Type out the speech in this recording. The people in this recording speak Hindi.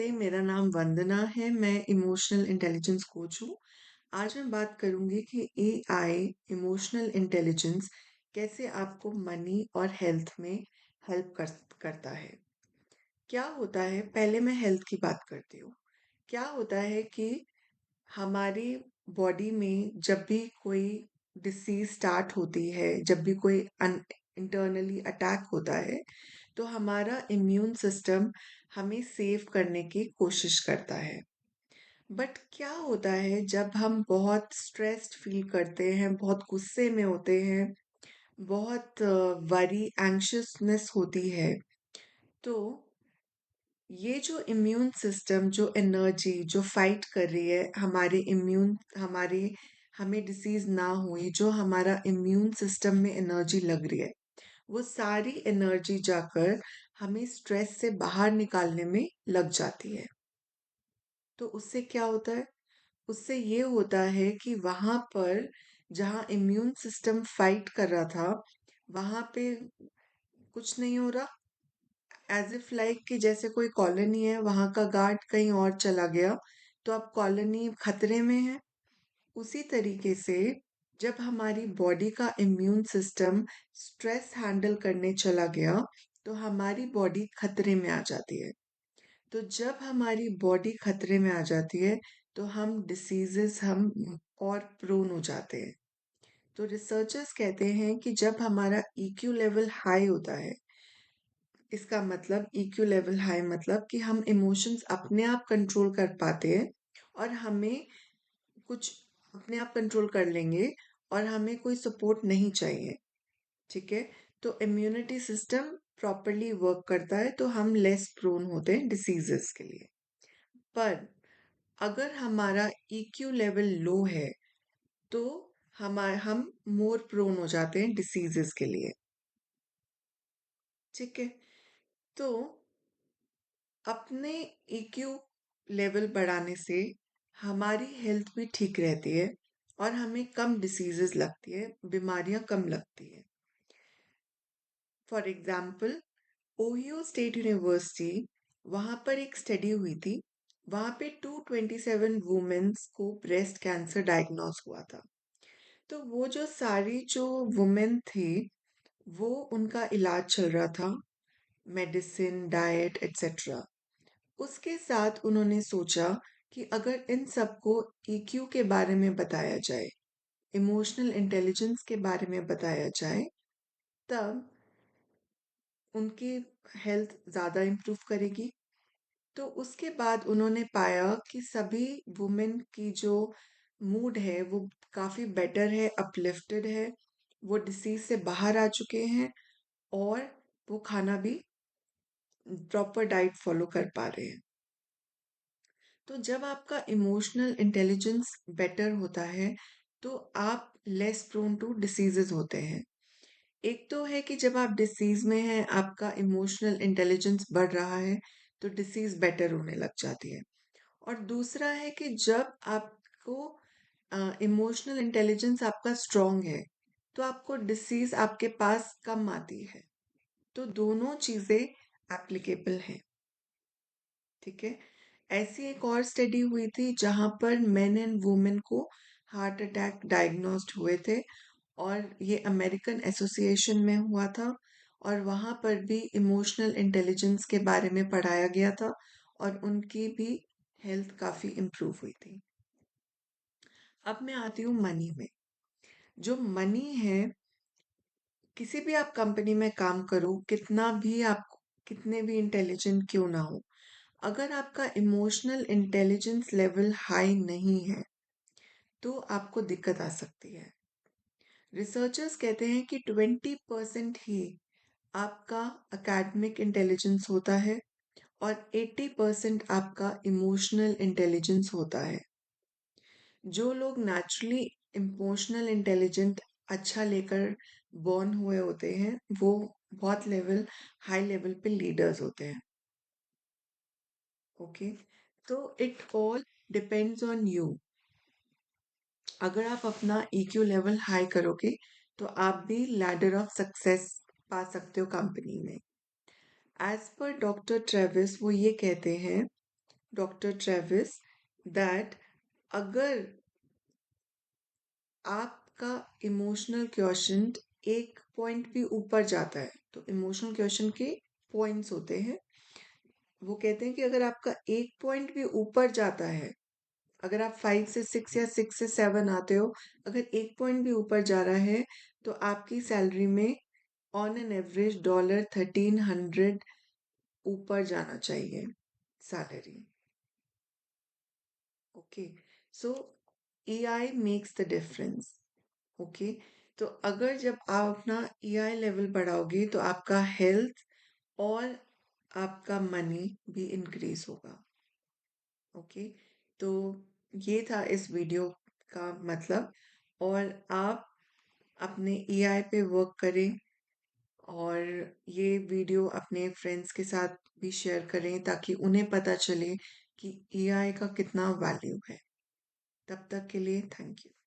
नमस्ते, मेरा नाम वंदना है, मैं इमोशनल इंटेलिजेंस कोच हूँ। आज मैं बात करूँगी कि एआई इमोशनल इंटेलिजेंस कैसे आपको मनी और हेल्थ में हेल्प करता है। क्या होता है, पहले मैं हेल्थ की बात करती हूँ। क्या होता है कि हमारी बॉडी में जब भी कोई डिसीज स्टार्ट होती है, जब भी कोई इंटरनली अटैक होता है, तो हमारा इम्यून सिस्टम हमें सेव करने की कोशिश करता है। बट क्या होता है जब हम बहुत स्ट्रेस्ड फील करते हैं, बहुत गुस्से में होते हैं, बहुत वरी एंग्शियसनेस होती है, तो ये जो इम्यून सिस्टम, जो एनर्जी जो फाइट कर रही है हमारे हमें डिसीज ना हो, ये जो हमारा इम्यून सिस्टम में एनर्जी लग रही है, वो सारी एनर्जी जाकर हमें स्ट्रेस से बाहर निकालने में लग जाती है। तो उससे क्या होता है? उससे ये होता है कि वहां पर जहाँ इम्यून सिस्टम फाइट कर रहा था, वहां पे कुछ नहीं हो रहा। एज इफ लाइक कि जैसे कोई कॉलोनी है, वहां का गार्ड कहीं और चला गया, तो अब कॉलोनी खतरे में है। उसी तरीके से जब हमारी बॉडी का इम्यून सिस्टम स्ट्रेस हैंडल करने चला गया, तो हमारी बॉडी खतरे में आ जाती है। तो जब हमारी बॉडी खतरे में आ जाती है, तो हम और प्रोन हो जाते हैं। तो रिसर्चर्स कहते हैं कि जब हमारा ईक्यू लेवल हाई होता है, इसका मतलब ईक्यू लेवल हाई मतलब कि हम इमोशंस अपने आप कंट्रोल कर पाते हैं, और हमें कुछ अपने आप कंट्रोल कर लेंगे, और हमें कोई सपोर्ट नहीं चाहिए। ठीक है? तो इम्यूनिटी सिस्टम प्रॉपरली वर्क करता है, तो हम लेस प्रोन होते हैं डिसीजेस के लिए। पर अगर हमारा ईक्यू लेवल लो है, तो हम मोर प्रोन हो जाते हैं डिसीजेस के लिए। ठीक है? तो अपने ईक्यू लेवल बढ़ाने से हमारी हेल्थ भी ठीक रहती है, और हमें कम डिसीजेस लगती है, बीमारियां कम लगती है। For example, Ohio state university, वहां पर एक स्टडी हुई थी। वहां पे 227 वुमेन्स को ब्रेस्ट कैंसर डायग्नोस हुआ था। तो वो जो सारी जो वुमेन थी, वो उनका इलाज चल रहा था, मेडिसिन, डाइट, एटसेट्रा। उसके साथ उन्होंने सोचा कि अगर इन सबको ईक्यू के बारे में बताया जाए, इमोशनल इंटेलिजेंस के बारे में बताया जाए, तब उनकी हेल्थ ज़्यादा इम्प्रूव करेगी। तो उसके बाद उन्होंने पाया कि सभी वुमेन की जो मूड है, वो काफ़ी बेटर है, अपलिफ्टेड है, वो डिसीज से बाहर आ चुके हैं, और वो खाना भी प्रॉपर डाइट फॉलो कर पा रहे हैं। तो जब आपका इमोशनल इंटेलिजेंस बेटर होता है, तो आप लेस प्रोन टू डिसीजेस होते हैं। एक तो है कि जब आप डिसीज में हैं, आपका इमोशनल इंटेलिजेंस बढ़ रहा है, तो डिसीज बेटर होने लग जाती है। और दूसरा है कि जब आपको इमोशनल इंटेलिजेंस आपका स्ट्रांग है, तो आपको डिसीज आपके पास कम आती है। तो दोनों चीजें एप्लीकेबल हैं। ठीक है? ऐसी एक और स्टडी हुई थी जहां पर मेन एंड वुमेन को हार्ट अटैक डायग्नोस्ड हुए थे, और ये अमेरिकन एसोसिएशन में हुआ था, और वहां पर भी इमोशनल इंटेलिजेंस के बारे में पढ़ाया गया था, और उनकी भी हेल्थ काफी इम्प्रूव हुई थी। अब मैं आती हूँ मनी में। जो मनी है, किसी भी आप कंपनी में काम करो, कितने भी इंटेलिजेंट क्यों ना हो, अगर आपका इमोशनल इंटेलिजेंस लेवल हाई नहीं है, तो आपको दिक्कत आ सकती है। रिसर्चर्स कहते हैं कि 20% ही आपका एकेडमिक इंटेलिजेंस होता है, और 80% आपका इमोशनल इंटेलिजेंस होता है। जो लोग नेचुरली इमोशनल इंटेलिजेंट अच्छा लेकर बॉर्न हुए होते हैं, वो बहुत हाई लेवल पे लीडर्स होते हैं। ओके? तो it all depends on you. अगर आप अपना ईक्यू लेवल हाई करोगे, तो आप भी लैडर ऑफ सक्सेस पा सकते हो कंपनी में। एज पर डॉक्टर ट्रेविस, वो ये कहते हैं डॉक्टर ट्रेविस दैट अगर आपका इमोशनल क्वोशंट एक पॉइंट भी ऊपर जाता है, तो इमोशनल क्वोशंट के पॉइंट्स होते हैं। वो कहते हैं कि अगर आपका एक पॉइंट भी ऊपर जाता है, अगर आप 5 से 6 या 6 से 7 आते हो, अगर एक पॉइंट भी ऊपर जा रहा है, तो आपकी सैलरी में ऑन एन एवरेज $1300 ऊपर जाना चाहिए salary. Okay, so EI makes the difference. Okay, तो अगर जब आप अपना EI लेवल बढ़ाओगे तो आपका हेल्थ और आपका मनी भी इंक्रीज होगा। ओके, तो ये था इस वीडियो का मतलब। और आप अपने EI पे वर्क करें और ये वीडियो अपने फ्रेंड्स के साथ भी शेयर करें ताकि उन्हें पता चले कि EI का कितना वैल्यू है। तब तक के लिए थैंक यू।